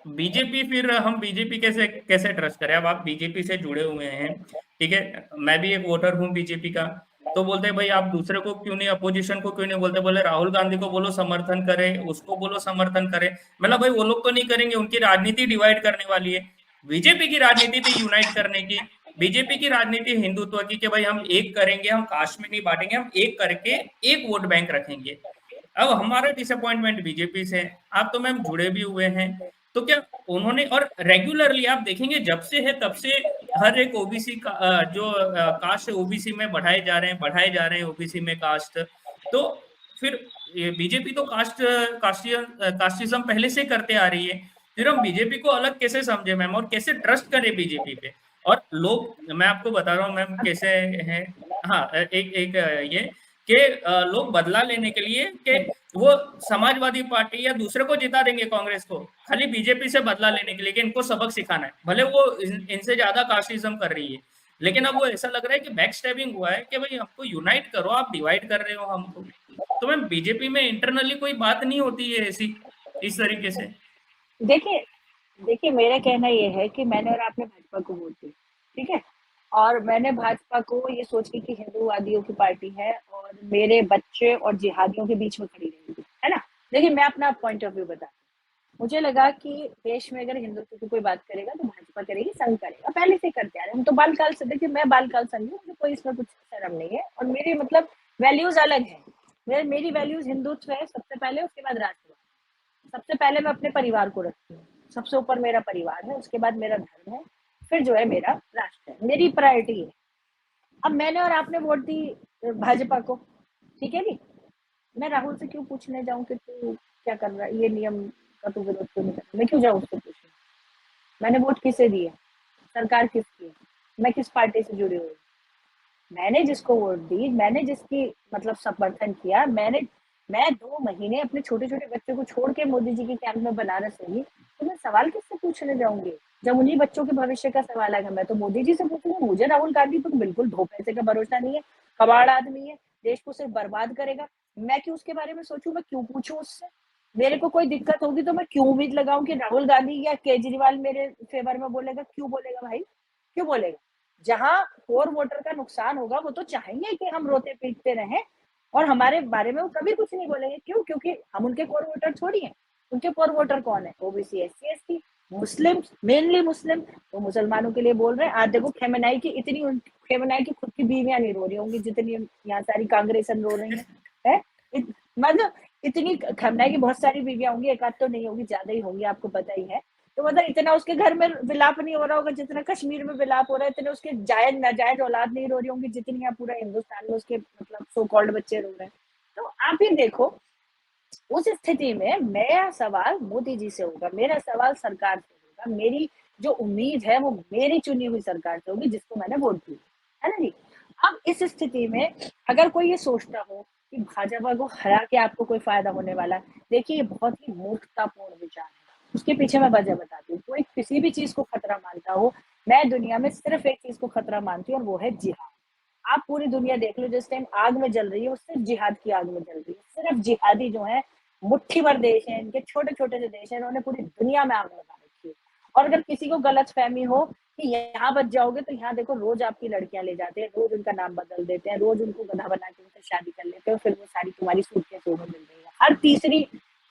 BJP, फिर हम BJP कैसे कैसे ट्रस्ट करें? अब आप बीजेपी से जुड़े हुए हैं, ठीक है, मैं भी एक वोटर हूँ बीजेपी का। तो बोलते हैं भाई आप दूसरे को क्यों नहीं, अपोजिशन को क्यों नहीं बोलते? बोले राहुल गांधी को बोलो समर्थन करे, उसको बोलो समर्थन करे। मतलब भाई वो लोग तो नहीं करेंगे, उनकी राजनीति डिवाइड करने वाली है। बीजेपी की राजनीति थी यूनाइट करने की। बीजेपी की राजनीति हिंदुत्व की, कि भाई हम एक करेंगे, हम कास्ट में नहीं बांटेंगे, हम एक करके एक वोट बैंक रखेंगे। अब हमारा डिसअपॉइंटमेंट बीजेपी से है। आप तो मैम जुड़े भी हुए हैं, तो क्या उन्होंने, और रेगुलरली आप देखेंगे जब से है तब से हर एक ओबीसी का जो कास्ट ओबीसी में बढ़ाए जा रहे हैं, बढ़ाए जा रहे हैं ओबीसी में कास्ट। तो फिर बीजेपी तो कास्टिज्म पहले से करते आ रही है। फिर हम बीजेपी को अलग कैसे समझे मैम, और कैसे ट्रस्ट करें बीजेपी पे? और लोग, मैं आपको बता रहा हूँ मैम कैसे है। हाँ, एक एक ये कि लोग बदला लेने के लिए, कि वो समाजवादी पार्टी या दूसरे को जिता देंगे, कांग्रेस को, खाली बीजेपी से बदला लेने के लिए, कि इनको सबक सिखाना है, भले वो इनसे ज्यादा कास्टिज्म कर रही है। लेकिन अब वो ऐसा लग रहा है कि बैक स्टैबिंग हुआ है, कि भाई हमको यूनाइट करो, आप डिवाइड कर रहे हो हमको। तो मैम बीजेपी में इंटरनली कोई बात नहीं होती है ऐसी, इस तरीके से? देखिए देखिए, मेरा कहना ये है कि मैंने और आपने भाजपा को वोट दी, ठीक है? और मैंने भाजपा को ये सोच के कि हिंदूवादियों की पार्टी है और मेरे बच्चे और जिहादियों के बीच में खड़ी रहेगी, है ना? देखिए, मैं अपना पॉइंट ऑफ व्यू बताती हूँ। मुझे लगा कि देश में अगर हिंदुत्व की कोई बात करेगा तो भाजपा करेगी, संघ करेगा, पहले से करते आ रहे हैं। हम तो बालकाल से, देखिए मैं बालकाल संघ हूँ, मुझे कोई इसमें कुछ शर्म नहीं है, और मेरी मतलब वैल्यूज अलग है। मेरी वैल्यूज हिंदुत्व है सबसे पहले, उसके बाद राष्ट्रवाद। सबसे पहले मैं अपने परिवार को रखती हूँ, सबसे ऊपर मेरा परिवार है, उसके बाद मेरा धर्म है, फिर जो है मेरा राष्ट्र है, मेरी प्रायोरिटी है। अब मैंने और आपने वोट दी भाजपा को, ठीक है नी? मैं राहुल से क्यों पूछने जाऊं कि तू क्या कर रहा है, ये नियम का तू विरोध क्यों नहीं कर रहा? मैं क्यों जाऊं उससे पूछने? मैंने वोट किसे दिया, सरकार किसकी है, मैं किस पार्टी से जुड़ी हुई? मैंने जिसको वोट दी, मैंने जिसकी मतलब समर्थन किया, मैं 2 महीने अपने छोटे छोटे बच्चे को छोड़ के मोदी जी के कैंप में बनारस रही, तो मैं सवाल किससे पूछने जाऊंगी? जब उन्हीं बच्चों के भविष्य का सवाल आएगा, मैं तो मोदी जी से पूछूंगी। मुझे राहुल गांधी पर बिल्कुल दो पैसे का भरोसा नहीं है, कबाड़ आदमी है, देश को सिर्फ बर्बाद करेगा। मैं क्यों उसके बारे में सोचूं, मैं क्यों पूछूं उससे? मेरे को कोई दिक्कत होगी तो मैं क्यों उम्मीद लगाऊं कि राहुल गांधी या केजरीवाल मेरे फेवर में बोलेगा? क्यों बोलेगा भाई, क्यों बोलेगा? जहां कोर वोटर का नुकसान होगा वो तो चाहेंगे कि हम रोते पीटते रहें, और हमारे बारे में वो कभी कुछ नहीं बोलेंगे। क्यों? क्योंकि हम उनके कोर वोटर थोड़ी हैं। उनके कोर वोटर कौन है? ओबीसी, एससी, एसटी, मुस्लिम, मेनली मुस्लिम। वो मुसलमानों के लिए बोल रहे हैं। आज देखो खेमनाई की खुद की बीवियां नहीं रो रही होंगी जितनी यहाँ सारी कांग्रेसन रो रही है? मतलब इतनी खन्ना की बहुत सारी बीवियां होंगी, एक आध तो नहीं होगी, ज्यादा ही होंगी, आपको पता ही है। तो मतलब इतना उसके घर में विलाप नहीं हो रहा होगा जितना कश्मीर में विलाप हो रहा है, इतने उसके जायज नाजायज औलाद नहीं रो रही होंगी जितनी यहाँ पूरा हिंदुस्तान में उसके मतलब सो कॉल्ड बच्चे रो रहे हैं। तो आप ही देखो, उस स्थिति में मेरा सवाल मोदी जी से होगा, मेरा सवाल सरकार से होगा, मेरी जो उम्मीद है वो मेरी चुनी हुई सरकार से होगी जिसको मैंने वोट दी, है ना जी? अब इस स्थिति में अगर कोई ये सोचता हो कि भाजपा को हरा के आपको कोई फायदा होने वाला है, देखिए ये बहुत ही मूर्खतापूर्ण विचार है। उसके पीछे मैं वजह बताती हूँ। कोई किसी भी चीज को खतरा मानता हो, मैं दुनिया में सिर्फ एक चीज को खतरा मानती हूँ और वो है जिहाद। आप पूरी दुनिया देख लो, जिस टाइम आग में जल रही है वो सिर्फ जिहाद की आग में जल रही है। सिर्फ जिहादी जो है, मुट्ठी भर देश है इनके, छोटे छोटे से देश है, इन्होंने पूरी दुनिया में आग लगा रखी है। और अगर किसी को गलत फहमी हो कि यहाँ बच जाओगे, तो यहाँ देखो रोज आपकी लड़कियां ले जाते हैं, रोज उनका नाम बदल देते हैं, रोज उनको गधा बना के उनसे शादी कर लेते हैं, फिर वो सारी तुम्हारी सूटकेसों में मिल रही है। हर तीसरी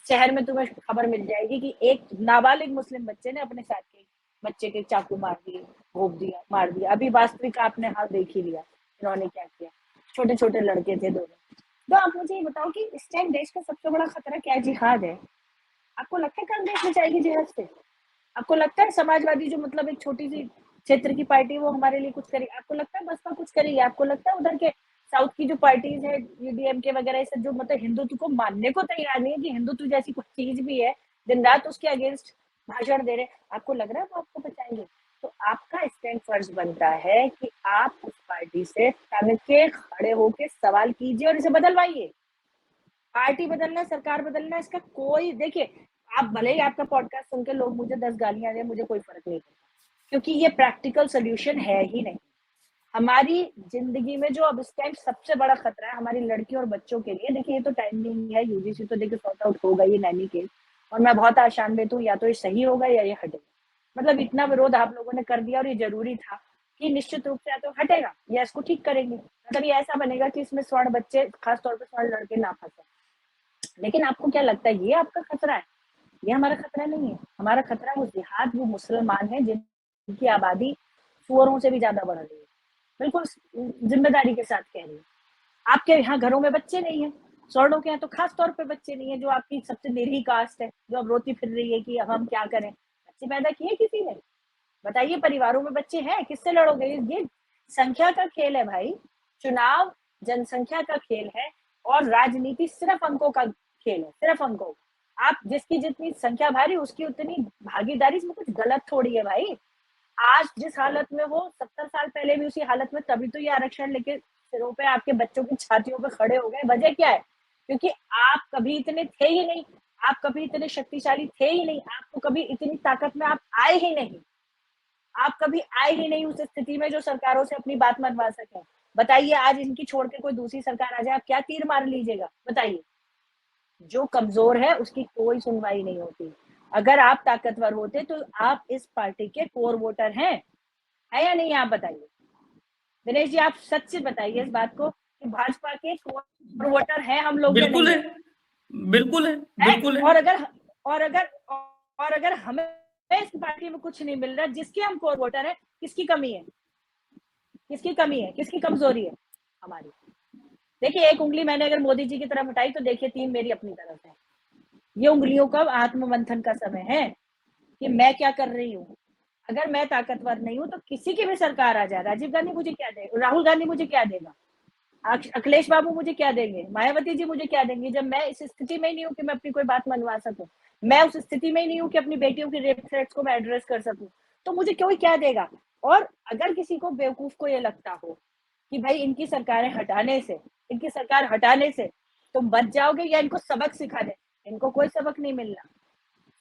शहर में तुम्हें खबर मिल जाएगी कि एक नाबालिग मुस्लिम बच्चे ने अपने साथ के बच्चे के चाकू मार दिए, घोप दिया, मार दिया। अभी वास्तविक आपने हाल देख ही लिया इन्होंने क्या किया। छोटे छोटे लड़के थे दोनों। तो आप मुझे ये बताओ कि इस टाइम देश का सबसे बड़ा खतरा क्या है? जिहाद है। आपको लगता है कांग्रेस में जाएगी जिहाद से? आपको लगता है समाजवादी जो मतलब एक छोटी सी क्षेत्र की पार्टी वो हमारे लिए कुछ करेगी? आपको लगता है बसपा कुछ करेगी? आपको लगता है उधर के साउथ की जो पार्टीज है, डीएमके वगैरह, ये सब जो मतलब हिंदुत्व को मानने को तैयार नहीं है कि हिंदुत्व जैसी कुछ चीज भी है, दिन रात उसके अगेंस्ट भाषण दे रहे, आपको लग रहा है वो आपको बचाएंगे? तो आपका स्टैंड फर्ज बनता है कि आप उस पार्टी से तन के खड़े होके सवाल कीजिए और इसे बदलवाइए। पार्टी बदलना, सरकार बदलना, इसका कोई, देखिए, आप भले ही आपका पॉडकास्ट सुन के लोग मुझे 10 गालियां दें, मुझे कोई फर्क नहीं पड़ता, क्योंकि ये प्रैक्टिकल सोल्यूशन है ही नहीं। हमारी जिंदगी में जो अब इस टाइम सबसे बड़ा खतरा है हमारी लड़की और बच्चों के लिए, देखिए ये तो टाइम नहीं है, यूजीसी तो देखिए सॉर्ट आउट होगा ये नैनी केस, और मैं बहुत आशान्वित हूँ, या तो ये सही होगा या ये हटेगा। मतलब इतना विरोध आप लोगों ने कर दिया, और ये जरूरी था कि निश्चित रूप से या तो हटेगा या इसको ठीक करेंगे। मतलब ये ऐसा बनेगा कि इसमें स्वर्ण बच्चे, खासतौर पर स्वर्ण लड़के ना फंसे। लेकिन आपको क्या लगता है ये आपका खतरा है? ये हमारा खतरा नहीं है। हमारा खतरा वो जिहाद, वो मुसलमान है जिनकी आबादी सुअरों से भी ज्यादा बढ़ रही है। बिल्कुल जिम्मेदारी के साथ कह रही हूँ। आपके यहाँ घरों में बच्चे नहीं है, स्वर्णों के यहाँ तो खास तौर पे बच्चे नहीं है, जो आपकी सबसे निरीह कास्ट है, जो अब रोती फिर रही है कि अब हम क्या करें। बच्चे पैदा किए किसी ने? बताइए, परिवारों में बच्चे हैं, किससे लड़ोगे? ये संख्या का खेल है भाई। चुनाव जनसंख्या का खेल है, और राजनीति सिर्फ अंकों का खेल है, सिर्फ अंकों। आप जिसकी जितनी संख्या भारी, उसकी उतनी भागीदारी। इसमें कुछ गलत थोड़ी है भाई। आज जिस हालत में हो, 70 साल पहले भी उसी हालत में, तभी तो ये आरक्षण लेके सिरों पे आपके बच्चों की छातियों पे खड़े हो गए। वजह क्या है? क्योंकि आप कभी इतने थे ही नहीं, आप कभी इतने शक्तिशाली थे ही नहीं, आपको कभी इतनी ताकत में आप आए ही नहीं। आप कभी आए ही नहीं उस स्थिति में जो सरकारों से अपनी बात मनवा सके। बताइए, आज इनकी छोड़ के कोई दूसरी सरकार आ जाए, आप क्या तीर मार लीजिएगा? बताइए। जो कमजोर है उसकी कोई सुनवाई नहीं होती। अगर आप ताकतवर होते तो आप इस पार्टी के कोर वोटर हैं, है या नहीं? आप बताइए दिनेश जी, आप सच से बताइए इस बात को कि भाजपा के कोर वोटर हैं हम लोग या बिल्कुल नहीं है, है? बिल्कुल है, है? बिल्कुल है। और अगर और अगर हमें इस पार्टी में कुछ नहीं मिल रहा, जिसके हम कोर वोटर हैं, किसकी कमी है? किसकी कमी है? किसकी कमजोरी है? हमारी। देखिए, एक उंगली मैंने अगर मोदी जी की तरफ उठाई तो देखिए 3 मेरी अपनी तरफ है। ये उंगलियों का आत्ममंथन का समय है कि मैं क्या कर रही हूँ। अगर मैं ताकतवर नहीं हूँ तो किसी की भी सरकार आ जाए, राजीव गांधी मुझे क्या देगा, राहुल गांधी मुझे क्या देगा, अखिलेश बाबू मुझे क्या देंगे, मायावती जी मुझे क्या देंगी, जब मैं इस स्थिति में ही नहीं हूँ कि मैं अपनी कोई बात मनवा सकूं। मैं उस स्थिति में ही नहीं हूँ कि अपनी बेटियों की रेप थ्रेट्स को मैं एड्रेस कर सकूं। तो मुझे कोई क्या देगा? और अगर किसी को, बेवकूफ को ये लगता हो कि भाई इनकी सरकारें हटाने से, इनकी सरकार हटाने से तुम बच जाओगे या इनको सबक सिखा दे, इनको कोई सबक नहीं मिलना।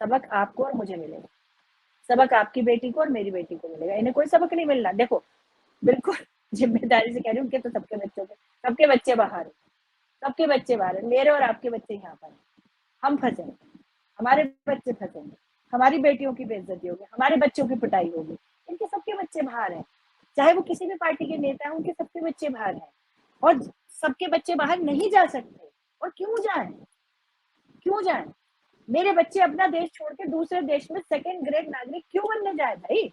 सबक आपको और मुझे मिलेगा, सबक आपकी बेटी को और मेरी बेटी को मिलेगा। इन्हें कोई सबक नहीं मिलना। देखो, बिल्कुल जिम्मेदारी से कह रही हूँ, उनके तो सबके बच्चों के, सबके बच्चे बाहर है, सबके बच्चे बाहर है। मेरे और आपके बच्चे यहाँ पर हैं। हम फंसेंगे, हमारे बच्चे फंसेंगे, हमारी बेटियों की बेइज्जती होगी, हमारे बच्चों की पिटाई होगी। इनके सबके बच्चे बाहर हैं, चाहे वो किसी भी पार्टी के नेता हैं, उनके सबके बच्चे बाहर हैं। और सबके बच्चे बाहर नहीं जा सकते। और क्यों जाए? क्यों जाए? मेरे बच्चे अपना देश छोड़ के दूसरे देश में सेकंड ग्रेड नागरिक क्यों बनने जाए भाई?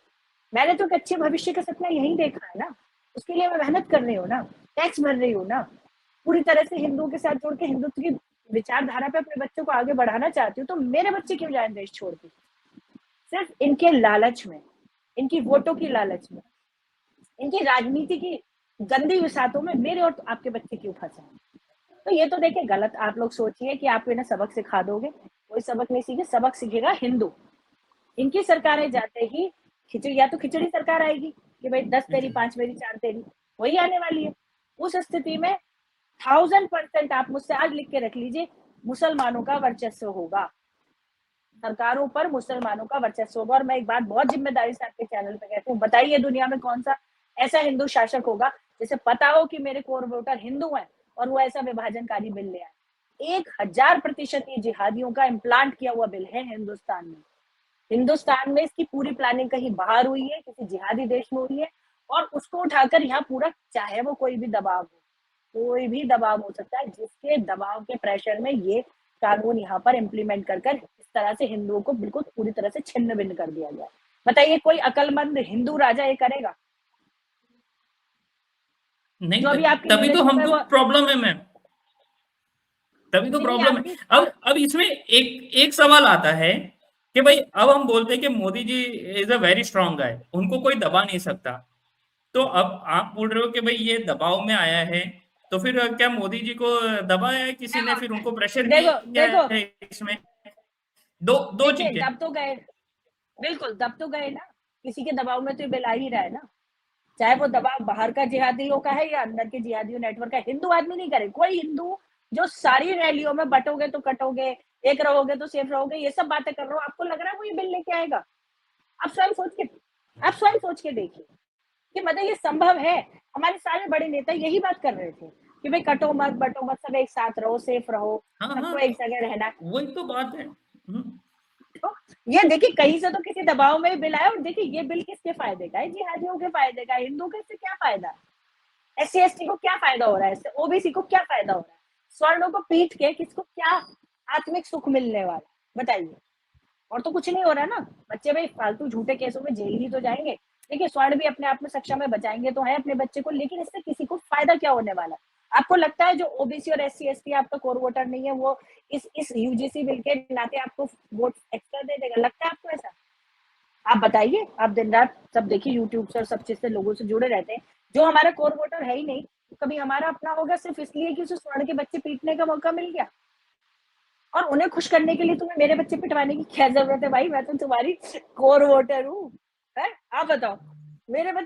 मैंने तो एक अच्छे भविष्य का सपना यहीं देखा है ना, उसके लिए मैं मेहनत कर रही हूँ ना, टैक्स भर रही हूँ ना, पूरी तरह से हिंदुओं के साथ जुड़ के हिंदुत्व की विचारधारा पे अपने बच्चों को आगे बढ़ाना चाहती हूँ। तो मेरे बच्चे क्यों जाए देश छोड़ के? सिर्फ इनके लालच में, इनकी वोटों की लालच में, इनकी राजनीति की गंदी विसातों में मेरे और आपके बच्चे क्यों फंसे हैं? तो ये तो देखिए गलत। आप लोग सोचिए कि आप इन्हें सबक सिखा दोगे, कोई सबक नहीं सीखे। सबक सीखेगा हिंदू। इनकी सरकारें जाते ही खिचड़ी, या तो खिचड़ी सरकार आएगी कि भाई 10 तेरी, 5 मेरी, 4 तेरी, वही आने वाली है। उस स्थिति में 1000% आप मुझसे आज लिख के रख लीजिए, मुसलमानों का वर्चस्व होगा, सरकारों पर मुसलमानों का वर्चस्व होगा। और मैं एक बात बहुत जिम्मेदारी से आपके चैनल पे कहती हूँ, बताइए दुनिया में कौन सा ऐसा हिंदू शासक होगा जिसे पता हो कि मेरे कोर वोटर हिंदू हैं और वो ऐसा विभाजनकारी बिल ले आए। 1000% ये जिहादियों का इम्प्लांट किया हुआ बिल है हिंदुस्तान में। हिंदुस्तान में इसकी पूरी प्लानिंग कहीं बाहर हुई है, किसी जिहादी देश में हुई है, और उसको उठाकर यहाँ पूरा, चाहे वो कोई भी दबाव हो, कोई भी दबाव हो सकता है, जिसके दबाव के प्रेशर में ये कानून यहाँ पर इम्प्लीमेंट कर इस तरह से हिंदुओं को बिल्कुल पूरी तरह से छिन्न भिन्न कर दिया गया। बताइए, कोई अकलमंद हिंदू राजा ये करेगा? नहीं, जो अभी आपकी तभी तो नीलज में हमको वो, प्रॉब्लम है मैम, तभी तो नहीं नहीं, प्रॉब्लम है। आपकी, अब इसमें एक एक सवाल आता है कि भाई अब हम बोलते हैं कि Modi ji is a very strong गाय, उनको कोई दबा नहीं सकता। तो अब आप बोल रहे हो कि भाई ये दबाव में आया है, तो फिर क्या मोदी जी को दबाया है किसी ने, फिर उनको प्रेशर देखो किया देखो है इसमें? दो दो देखिए, चीजें। दब तो गए, बिल्कुल दब तो गए ना। किसी के दबाव में तो ये बिल आ ही रहा है ना। चाहे वो दबाव बाहर का जिहादियों का है या अंदर के जिहादियों नेटवर्क का। हिंदू आदमी नहीं करे, कोई हिंदू जो सारी रैलियों में बटोगे तो कटोगे, एक रहोगे तो सेफ रहोगे, ये सब बातें कर रहा हो, आपको लग रहा है वो ये बिल लेके आएगा? आप स्वयं सोच के, आप स्वयं सोच के देखिए कि मतलब ये संभव है। हमारे सारे बड़े नेता यही बात कर रहे थे कि भाई कटो मत, बटो मत, सब एक साथ रहो, सेफ रहो, हाँ हाँ, सबको एक जगह रहना है। वही तो बात है। तो ये देखिए कहीं से तो किसी दबाव में बिल आया और देखिए ये बिल किसके फायदे का है? जिहादियों के फायदे का है। हिंदू को इससे क्या फायदा? एससी एसटी को क्या फायदा हो रहा है इससे? ओबीसी को क्या फायदा हो रहा है? स्वर्णों को पीट के किसको क्या आत्मिक सुख मिलने वाला? बताइए। और तो कुछ नहीं हो रहा ना। बच्चे भाई फालतू झूठे केसों में जेल ही तो जाएंगे। देखिए स्वर्ण भी अपने आप में सक्षम है, बचाएंगे तो है अपने बच्चे को, लेकिन इससे किसी को फायदा क्या होने वाला है? आपको लगता है जो ओबीसी और एससी एसटी आपका कोर वोटर नहीं है वो इस यूजीसी बिल के नाते आपको वोट एक्स्ट्रा दे देगा? लगता है आपको ऐसा? आप बताइए। आप दिन रात सब देखिए यूट्यूब से और सब चीज से लोगों से जुड़े रहते हैं। जो हमारा कोर वोटर है ही नहीं, तो कभी हमारा अपना होगा सिर्फ इसलिए कि उसे स्वर्ण के बच्चे पीटने का मौका मिल गया? और उन्हें खुश करने के लिए तुम्हें मेरे बच्चे पिटवाने की क्या जरूरत है भाई? मैं तो तुम्हारी कोर वोटर हूँ। है? आप बताओ। मेरे बच्चे